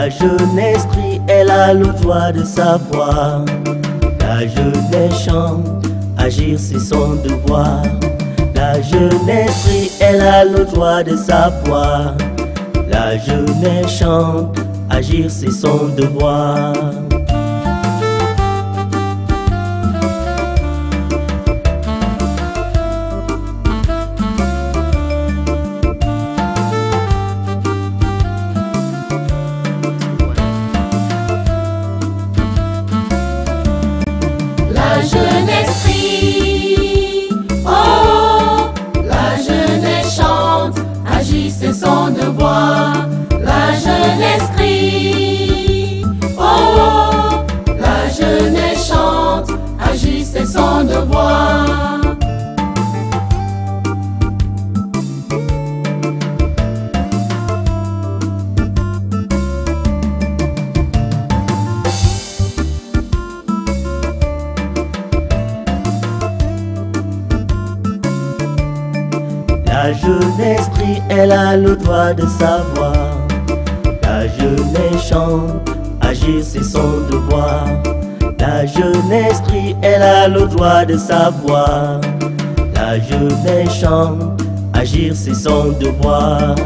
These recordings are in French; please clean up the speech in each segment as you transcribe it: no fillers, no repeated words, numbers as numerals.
La jeunesse crie, elle a le droit de savoir. La jeunesse chante, agir c'est son devoir. La jeunesse crie, elle a le droit de savoir. La jeunesse chante, agir c'est son devoir. La jeunesse crie, oh, la jeunesse chante, agir c'est son devoir. La jeunesse crie, oh, la jeunesse chante, agir c'est son devoir. La jeunesse crie, elle a le droit de savoir. La jeunesse chante, agir c'est son devoir. La jeunesse crie, elle a le droit de savoir. La jeunesse chante, agir c'est son devoir.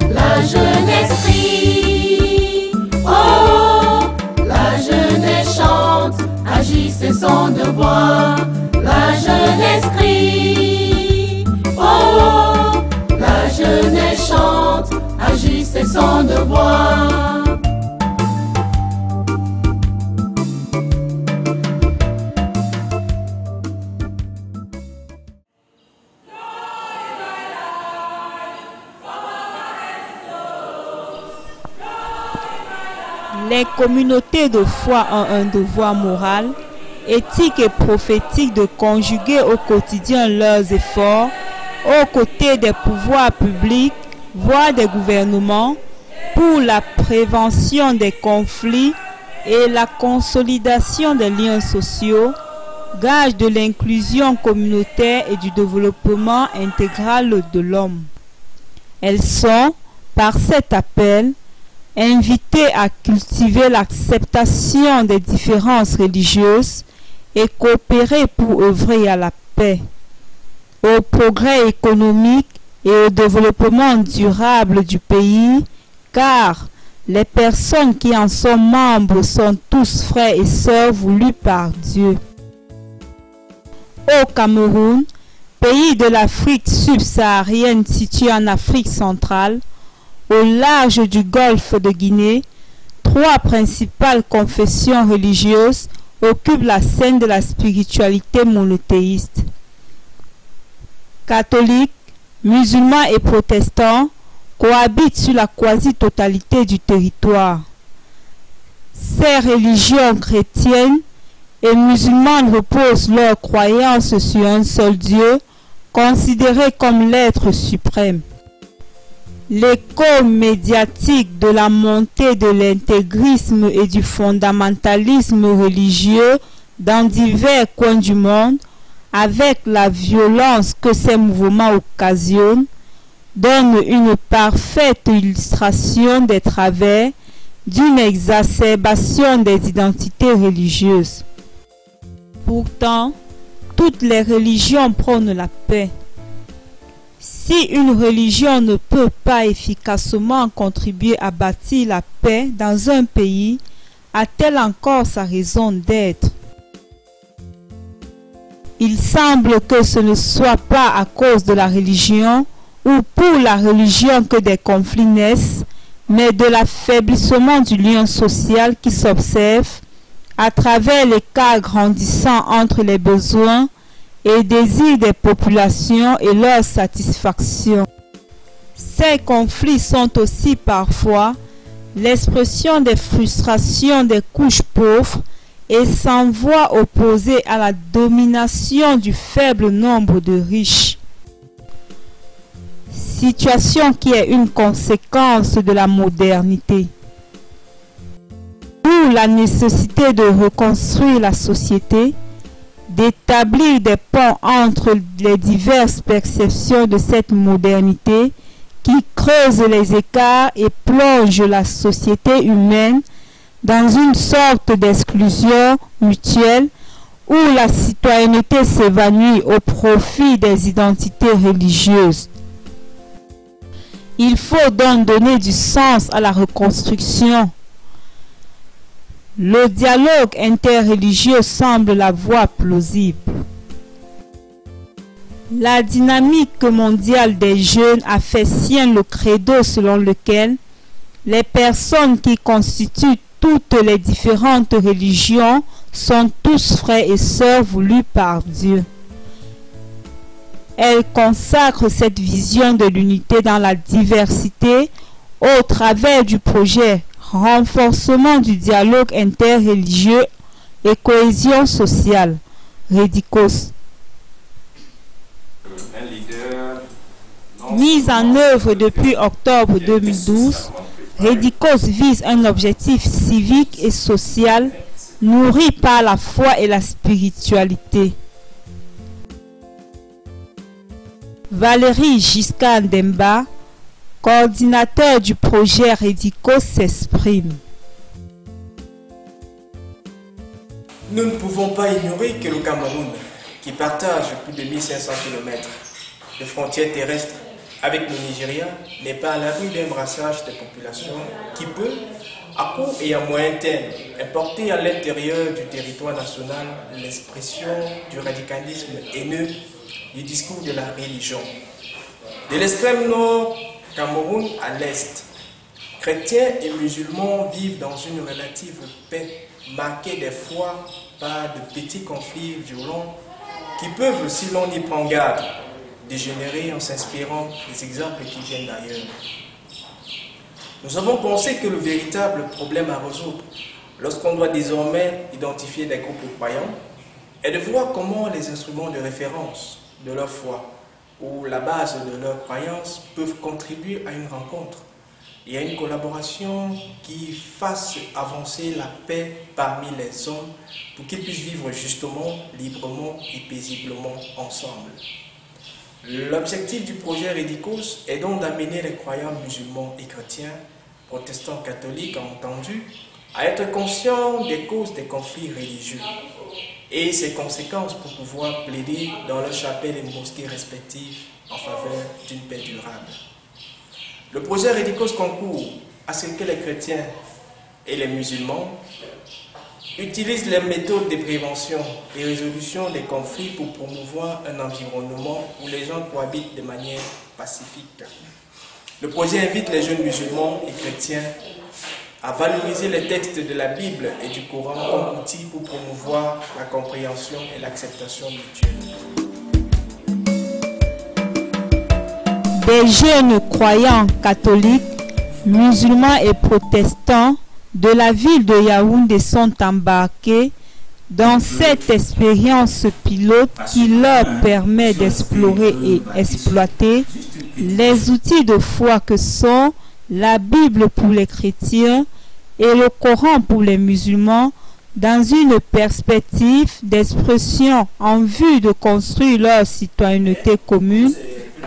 La jeunesse crie, oh, la jeunesse chante, agir c'est son devoir. La jeunesse crie, oh, la jeunesse chante, agir c'est son devoir. Les communautés de foi ont un devoir moral, éthique et prophétique de conjuguer au quotidien leurs efforts aux côtés des pouvoirs publics, voire des gouvernements, pour la prévention des conflits et la consolidation des liens sociaux, gage de l'inclusion communautaire et du développement intégral de l'homme. Elles sont, par cet appel, invitées à cultiver l'acceptation des différences religieuses et coopérer pour œuvrer à la paix, au progrès économique et au développement durable du pays, car les personnes qui en sont membres sont tous frères et sœurs voulus par Dieu. Au Cameroun, pays de l'Afrique subsaharienne situé en Afrique centrale, au large du golfe de Guinée, trois principales confessions religieuses occupent la scène de la spiritualité monothéiste. Catholiques, musulmans et protestants cohabitent sur la quasi-totalité du territoire. Ces religions chrétiennes et musulmanes reposent leurs croyances sur un seul Dieu, considéré comme l'être suprême. L'écho médiatique de la montée de l'intégrisme et du fondamentalisme religieux dans divers coins du monde, avec la violence que ces mouvements occasionnent, donne une parfaite illustration des travers d'une exacerbation des identités religieuses. Pourtant, toutes les religions prônent la paix. Si une religion ne peut pas efficacement contribuer à bâtir la paix dans un pays, a-t-elle encore sa raison d'être? Il semble que ce ne soit pas à cause de la religion ou pour la religion que des conflits naissent, mais de l'affaiblissement du lien social qui s'observe à travers l'écart grandissant entre les besoins et désirs des populations et leur satisfaction. Ces conflits sont aussi parfois l'expression des frustrations des couches pauvres et sans voix opposée à la domination du faible nombre de riches. Situation qui est une conséquence de la modernité. D'où la nécessité de reconstruire la société, d'établir des ponts entre les diverses perceptions de cette modernité qui creuse les écarts et plonge la société humaine dans une sorte d'exclusion mutuelle où la citoyenneté s'évanouit au profit des identités religieuses. Il faut donc donner du sens à la reconstruction. Le dialogue interreligieux semble la voie plausible. La dynamique mondiale des jeunes a fait sien le credo selon lequel les personnes qui constituent toutes les différentes religions sont tous frères et sœurs voulus par Dieu. Elle consacre cette vision de l'unité dans la diversité au travers du projet renforcement du dialogue interreligieux et cohésion sociale, Redikos. Mise en œuvre depuis octobre 2012, Redikos vise un objectif civique et social nourri par la foi et la spiritualité. Valérie Giscard Demba, coordinateur du projet Redikos, s'exprime. Nous ne pouvons pas ignorer que le Cameroun, qui partage plus de 1500 km de frontières terrestres avec le Nigeria, n'est pas à l'abri d'un brassage de populations qui peut, à court et à moyen terme, importer à l'intérieur du territoire national l'expression du radicalisme haineux du discours de la religion. De l'extrême nord Cameroun à l'est, chrétiens et musulmans vivent dans une relative paix, marquée des fois par de petits conflits violents qui peuvent, si l'on y prend garde, dégénérer en s'inspirant des exemples qui viennent d'ailleurs. Nous avons pensé que le véritable problème à résoudre, lorsqu'on doit désormais identifier des groupes croyants, est de voir comment les instruments de référence de leur foi ou la base de leurs croyances peuvent contribuer à une rencontre et à une collaboration qui fasse avancer la paix parmi les hommes pour qu'ils puissent vivre justement, librement et paisiblement ensemble. L'objectif du projet Redikos est donc d'amener les croyants musulmans et chrétiens, protestants, catholiques, entendus, à être conscients des causes des conflits religieux et ses conséquences pour pouvoir plaider dans leurs chapelles et mosquées respectives en faveur d'une paix durable. Le projet Redikos concourt à ce que les chrétiens et les musulmans utilisent les méthodes de prévention et résolution des conflits pour promouvoir un environnement où les gens cohabitent de manière pacifique. Le projet invite les jeunes musulmans et chrétiens à valoriser les textes de la Bible et du Coran comme outil pour promouvoir la compréhension et l'acceptation mutuelle. Des jeunes croyants catholiques, musulmans et protestants de la ville de Yaoundé sont embarqués dans cette expérience pilote qui leur permet d'explorer et exploiter les outils de foi que sont la Bible pour les chrétiens et le Coran pour les musulmans dans une perspective d'expression en vue de construire leur citoyenneté commune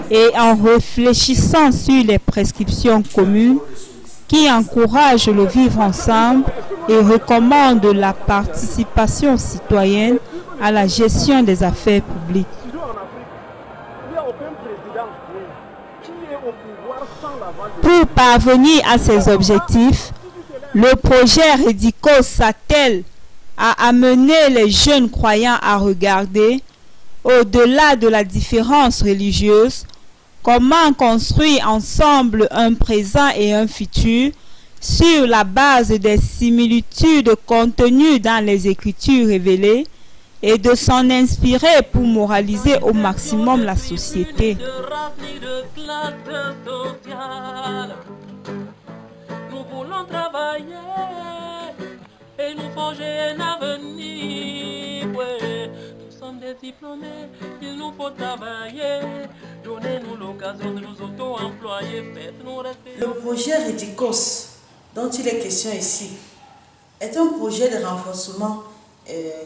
et en réfléchissant sur les prescriptions communes qui encouragent le vivre ensemble et recommandent la participation citoyenne à la gestion des affaires publiques. Pour parvenir à ces objectifs, le projet Redikos s'attelle à amener les jeunes croyants à regarder, au-delà de la différence religieuse, comment construire ensemble un présent et un futur sur la base des similitudes contenues dans les Écritures révélées et de s'en inspirer pour moraliser au maximum la société. Nous voulons travailler et nous forger un avenir. Ouais. Nous sommes des diplômés, il nous faut travailler. Donnez-nous l'occasion de nous auto-employer. Faites-nous rester. Le projet Redicos, dont il est question ici, est un projet de renforcement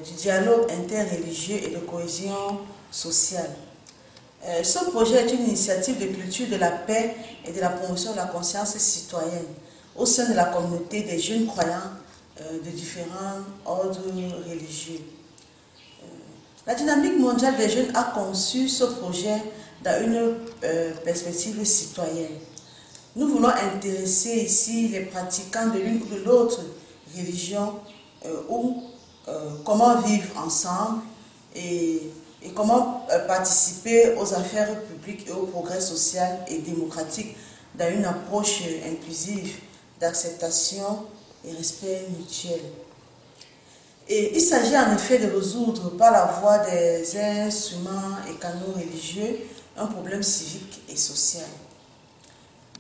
du dialogue interreligieux et de cohésion sociale. Ce projet est une initiative de culture de la paix et de la promotion de la conscience citoyenne au sein de la communauté des jeunes croyants de différents ordres religieux. La dynamique mondiale des jeunes a conçu ce projet dans une perspective citoyenne. Nous voulons intéresser ici les pratiquants de l'une ou de l'autre religion ou comment vivre ensemble et comment participer aux affaires publiques et au progrès social et démocratique dans une approche inclusive d'acceptation et respect mutuel. Et il s'agit en effet de résoudre par la voie des instruments et canaux religieux un problème civique et social.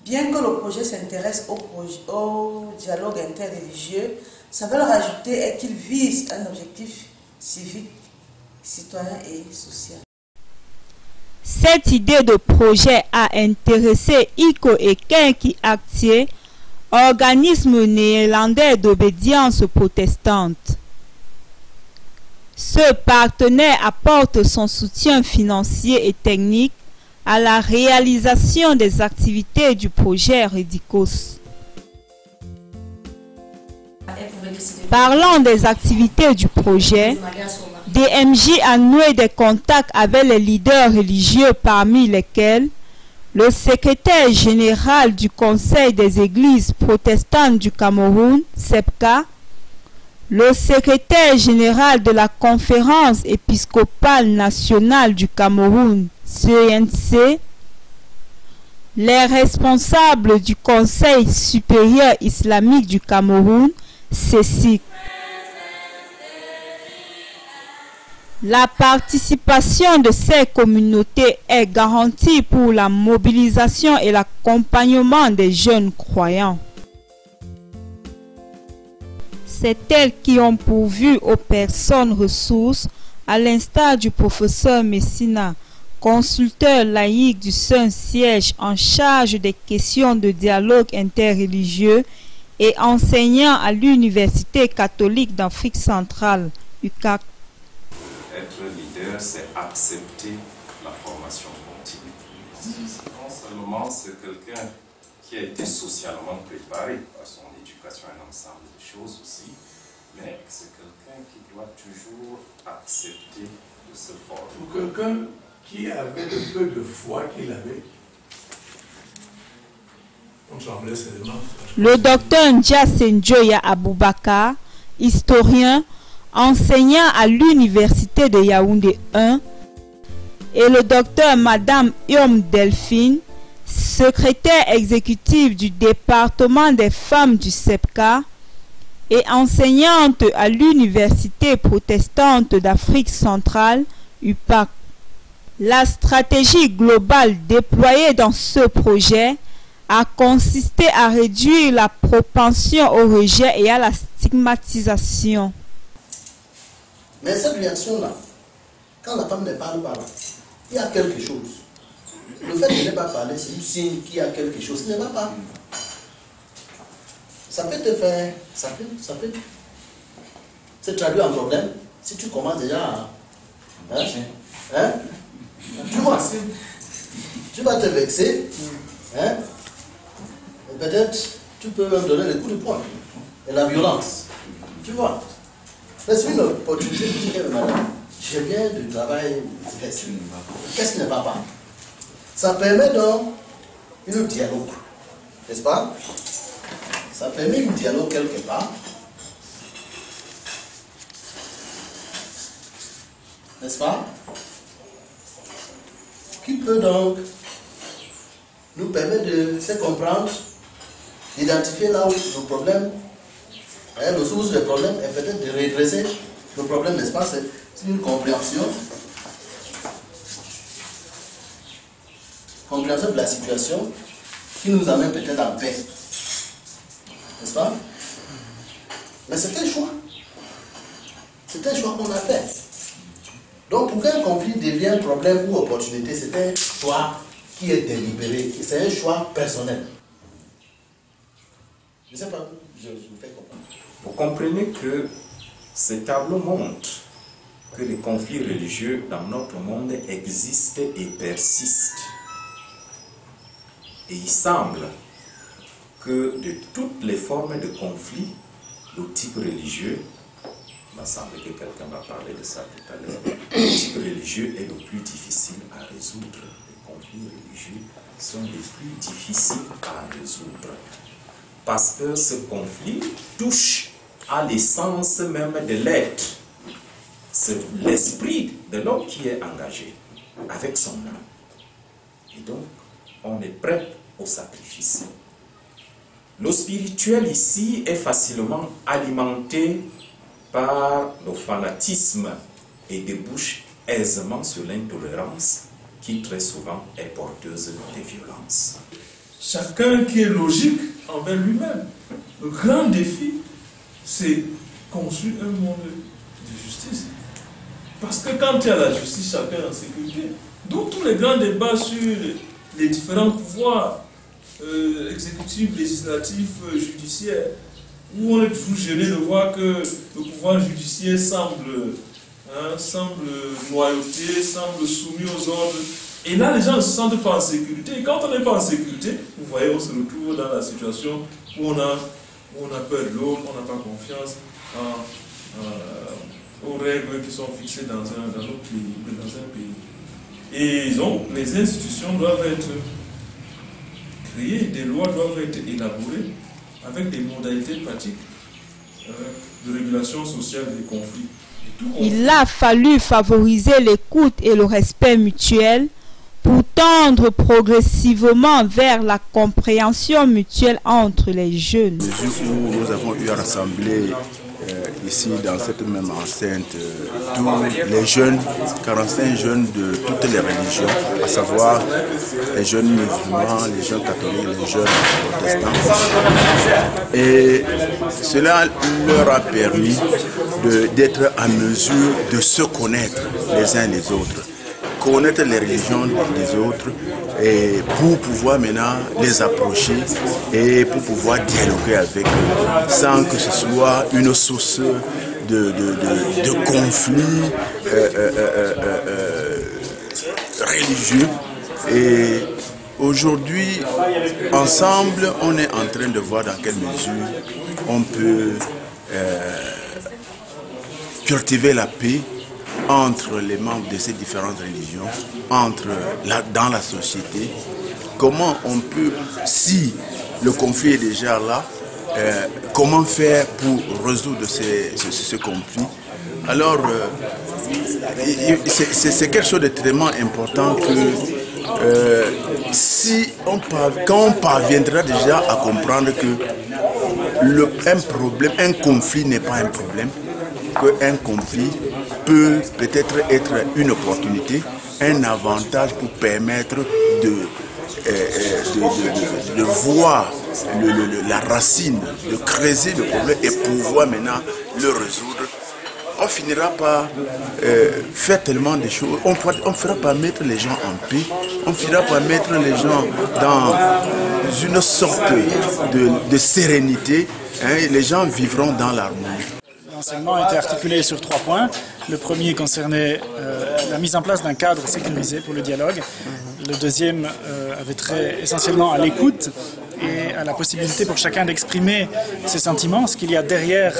Bien que le projet s'intéresse au dialogue interreligieux, sa valeur ajoutée est qu'il vise un objectif civique, citoyen et social. Cette idée de projet a intéressé ICO et Kenki Aktie, organisme néerlandais d'obédience protestante. Ce partenaire apporte son soutien financier et technique à la réalisation des activités du projet Redicos. Parlant des activités du projet, DMJ a noué des contacts avec les leaders religieux parmi lesquels le secrétaire général du Conseil des Églises protestantes du Cameroun, SEPCA, le secrétaire général de la Conférence épiscopale nationale du Cameroun, CNC, les responsables du Conseil supérieur islamique du Cameroun, CESIC. La participation de ces communautés est garantie pour la mobilisation et l'accompagnement des jeunes croyants. C'est elles qui ont pourvu aux personnes ressources, à l'instar du professeur Messina, consulteur laïque du Saint-Siège en charge des questions de dialogue interreligieux et enseignant à l'Université catholique d'Afrique centrale, UCAC. Être leader, c'est accepter la formation continue. Non seulement c'est quelqu'un qui a été socialement préparé par son éducation, un ensemble de choses aussi, mais c'est quelqu'un qui doit toujours accepter de se former. Pour quelqu'un qui avait le peu de foi qu'il avait, on semblait seulement. Le docteur Ndiasenjoya Aboubakar, historien, enseignant à l'université de Yaoundé 1, et le docteur Madame Yom Delphine, secrétaire exécutive du département des femmes du SEPCA et enseignante à l'université protestante d'Afrique centrale, UPAC. La stratégie globale déployée dans ce projet a consisté à réduire la propension au rejet et à la stigmatisation. Mais cette réaction-là, quand la femme ne parle pas, il y a quelque chose. Le fait de ne pas parler, c'est un signe qu'il y a quelque chose qui ne va pas. Ça peut te faire, ça peut se traduire en problème si tu commences déjà à... Tu vois, tu vas te vexer, et peut-être tu peux même donner des coups de poing et la violence. Tu vois. C'est une opportunité de dire, madame, je viens du travail, qu'est-ce qui ne va pas? Ça permet donc une dialogue, n'est-ce pas? Ça permet une dialogue quelque part. N'est-ce pas? Qui peut donc nous permettre de se comprendre, d'identifier là où le problème, le source du problème, et peut-être de redresser le problème, n'est-ce pas? C'est une compréhension de la situation qui nous amène peut-être en paix. N'est-ce pas? Mais c'est un choix. C'est un choix qu'on a fait. Donc pour qu'un conflit devienne problème ou opportunité, c'est un choix qui est délibéré, c'est un choix personnel. Je ne sais pas, je vous fais comprendre. Vous comprenez que ce tableau montre que les conflits religieux dans notre monde existent et persistent. Et il semble que de toutes les formes de conflits, le type religieux, il m'a semblé que quelqu'un va parler de ça tout à l'heure, le type religieux est le plus difficile à résoudre. Les conflits religieux sont les plus difficiles à résoudre. Parce que ce conflit touche à l'essence même de l'être. C'est l'esprit de l'homme qui est engagé avec son âme. Et donc, on est prêt au sacrifice. Le spirituel ici est facilement alimenté par le fanatisme et débouche aisément sur l'intolérance qui très souvent est porteuse de violence. Chacun qui est logique envers lui-même. Le grand défi, c'est construire un monde de justice. Parce que quand il y a la justice, chacun est en sécurité. D'où tous les grands débats sur les différents pouvoirs exécutifs, législatifs, judiciaires, où on est toujours gêné de voir que le pouvoir judiciaire semble loyauté, semble soumis aux ordres. Et là, les gens ne se sentent pas en sécurité. Et quand on n'est pas en sécurité, vous voyez, on se retrouve dans la situation où on a peur de l'autre, on n'a pas confiance aux règles qui sont fixées dans notre pays, dans un pays. Et donc, les institutions doivent être créées, des lois doivent être élaborées avec des modalités pratiques de régulation sociale des conflits. Il a fallu favoriser l'écoute et le respect mutuel pour tendre progressivement vers la compréhension mutuelle entre les jeunes. Le jour où nous avons eu à rassembler ici dans cette même enceinte tous les jeunes, 45 jeunes de toutes les religions, à savoir les jeunes musulmans, les jeunes catholiques, les jeunes protestants. Et cela leur a permis d'être en mesure de se connaître les uns les autres, connaître les religions des autres et pour pouvoir maintenant les approcher et pour pouvoir dialoguer avec eux sans que ce soit une source de conflits religieux. Et aujourd'hui, ensemble, on est en train de voir dans quelle mesure on peut cultiver la paix entre les membres de ces différentes religions, dans la société. Comment on peut, si le conflit est déjà là, comment faire pour résoudre ce conflit? Alors, c'est quelque chose de tellement important que quand on parviendra déjà à comprendre que un conflit n'est pas un problème, qu'un conflit peut peut-être être une opportunité, un avantage pour permettre de voir la racine, de creuser le problème et pouvoir maintenant le résoudre. On finira par faire tellement de choses, on ne fera pas mettre les gens en paix, on finira par mettre les gens dans une sorte de sérénité, hein, et les gens vivront dans l'harmonie. L'enseignement a été articulé sur 3 points. Le premier concernait la mise en place d'un cadre sécurisé pour le dialogue. Le deuxième avait trait essentiellement à l'écoute et à la possibilité pour chacun d'exprimer ses sentiments, ce qu'il y a derrière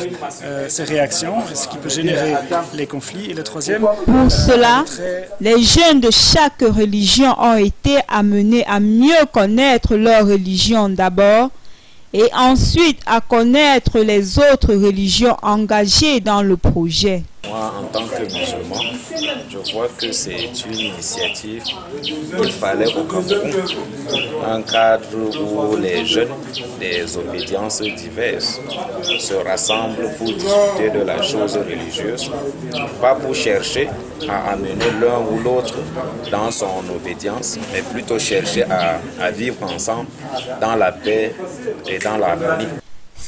ses réactions, et ce qui peut générer les conflits. Et le troisième... Pour cela, les jeunes de chaque religion ont été amenés à mieux connaître leur religion d'abord, et ensuite à connaître les autres religions engagées dans le projet. Moi, en tant que musulman, je vois que c'est une initiative qu'il fallait au Cameroun, un cadre où les jeunes des obédiences diverses se rassemblent pour discuter de la chose religieuse, pas pour chercher à amener l'un ou l'autre dans son obédience, mais plutôt chercher à vivre ensemble dans la paix et dans l'harmonie.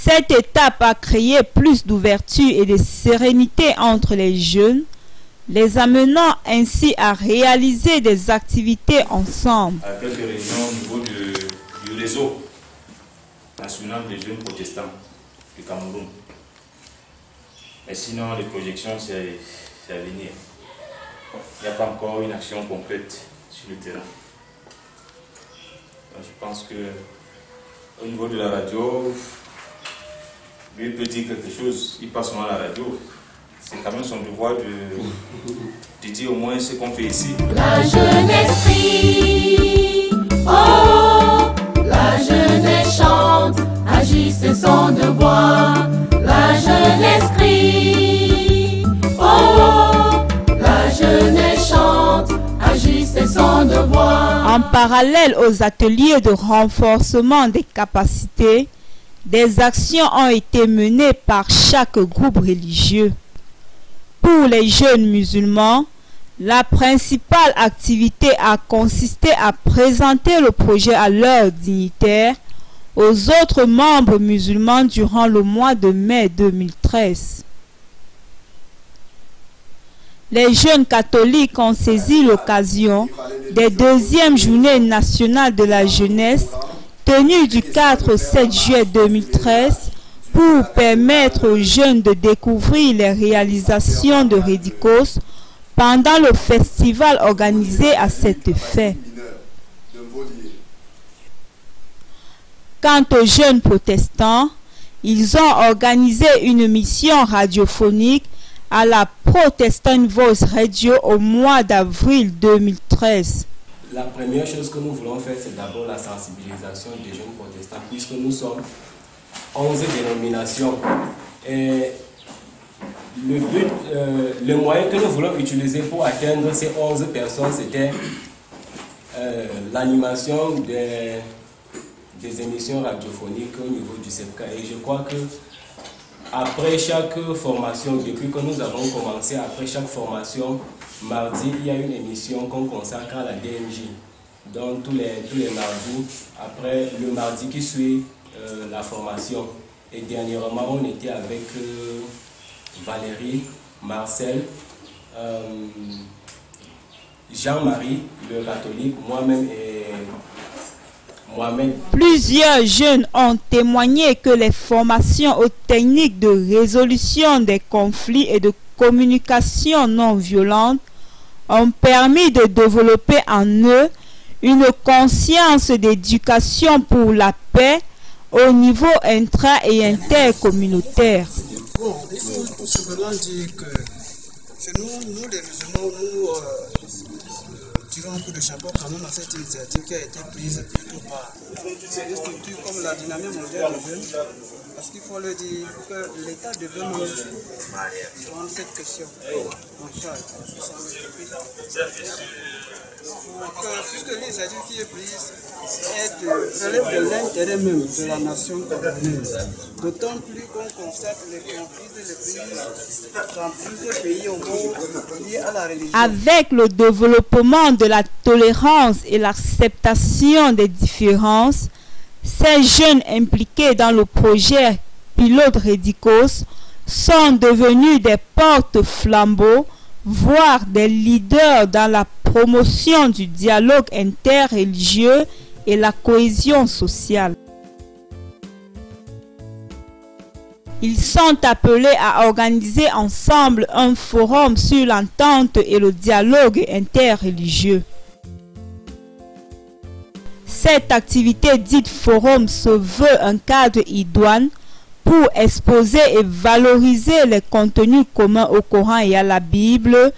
Cette étape a créé plus d'ouverture et de sérénité entre les jeunes, les amenant ainsi à réaliser des activités ensemble. À quelques réunions au niveau du réseau national des jeunes protestants du Cameroun. Mais sinon, les projections, c'est à venir. Il n'y a pas encore une action complète sur le terrain. Donc, je pense que au niveau de la radio, lui peut dire quelque chose, il passe souvent à la radio. C'est quand même son devoir de dire au moins ce qu'on fait ici. La jeunesse crie, oh, la jeunesse chante, agit, c'est son devoir. La jeunesse crie, oh, la jeunesse chante, agit, c'est son devoir. En parallèle aux ateliers de renforcement des capacités, des actions ont été menées par chaque groupe religieux. Pour les jeunes musulmans, la principale activité a consisté à présenter le projet à leurs dignitaires, aux autres membres musulmans durant le mois de mai 2013. Les jeunes catholiques ont saisi l'occasion des deuxièmes journées nationales de la jeunesse tenues du 4 au 7 juillet 2013 pour permettre aux jeunes de découvrir les réalisations de Redikos pendant le festival organisé à cet effet. Quant aux jeunes protestants, ils ont organisé une mission radiophonique à la Protestant Voice Radio au mois d'avril 2013. La première chose que nous voulons faire, c'est d'abord la sensibilisation des jeunes protestants, puisque nous sommes 11 dénominations. Et le moyen que nous voulons utiliser pour atteindre ces 11 personnes, c'était l'animation des émissions radiophoniques au niveau du CEPCA. Et je crois que après chaque formation, depuis que nous avons commencé, après chaque formation, mardi, il y a une émission qu'on consacre à la DMJ. Donc tous les mardis, après le mardi qui suit la formation. Et dernièrement, on était avec Valérie, Marcel, Jean-Marie, le catholique, moi-même et Mohamed. Plusieurs jeunes ont témoigné que les formations aux techniques de résolution des conflits et de communication non violente ont permis de développer en eux une conscience d'éducation pour la paix au niveau intra- et intercommunautaire. Bon, il faut cependant dire que c'est nous les musulmans, nous tirons un coup de chapeau quand même à cette initiative qui a été prise plutôt par des structures comme la Dynamique mondiale de jeunes, parce qu'il faut le dire que l'État devait nous prendre cette question en charge. Puisque l'initiative qui est prise relève de l'intérêt même de la nation camerounaise. D'autant plus qu'on constate les conflits et les crises dans plusieurs pays au monde liés à la religion. Avec le développement de la tolérance et l'acceptation des différences, ces jeunes impliqués dans le projet pilote Redikos sont devenus des porte-flambeaux, voire des leaders dans la promotion du dialogue interreligieux et la cohésion sociale. Ils sont appelés à organiser ensemble un forum sur l'entente et le dialogue interreligieux. Cette activité dite forum se veut un cadre idoine pour exposer et valoriser les contenus communs au Coran et à la Bible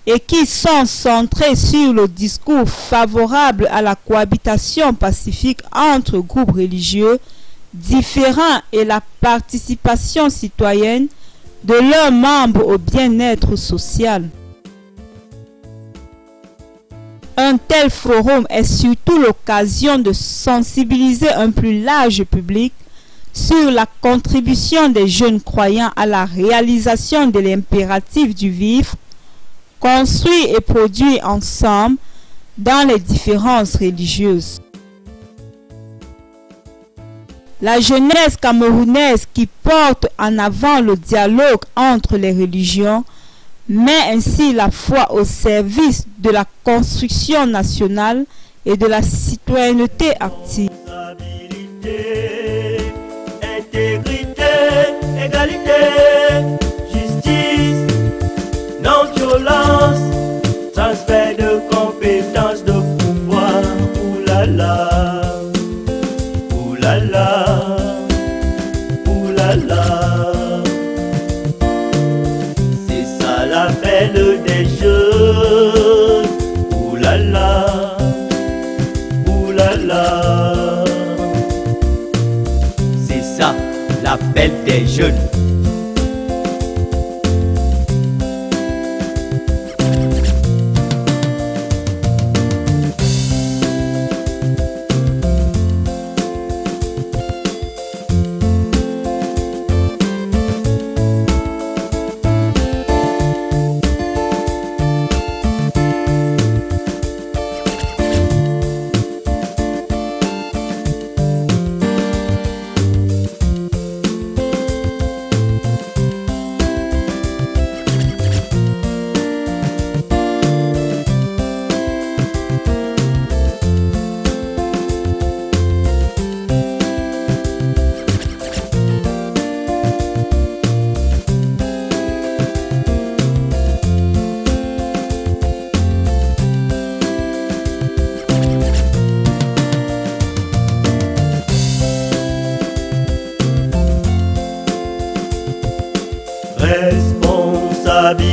et qui sont centrés sur le discours favorable à la cohabitation pacifique entre groupes religieux différents et la participation citoyenne de leurs membres au bien-être social. Un tel forum est surtout l'occasion de sensibiliser un plus large public sur la contribution des jeunes croyants à la réalisation de l'impératif du vivre, construit et produit ensemble dans les différences religieuses. La jeunesse camerounaise qui porte en avant le dialogue entre les religions met ainsi la foi au service de la construction nationale et de la citoyenneté active. Intégrité, égalité, justice, non-violence, transfert de compétences, de pouvoir, oulala, oulala, oulala. C'est ça l'appel des jeunes, oulala, oulala. C'est ça l'appel des jeunes.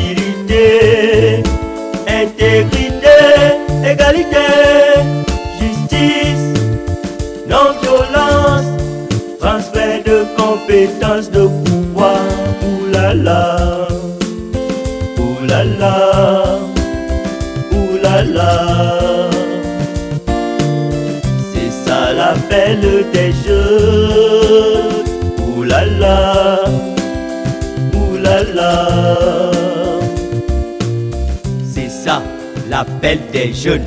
Responsabilité, intégrité, égalité, justice, non-violence, transfert de compétences, de pouvoir, oulala, oulala, oulala. C'est ça l'appel des jeunes, oulala, oulala. C'est ça l'appel des jeunes.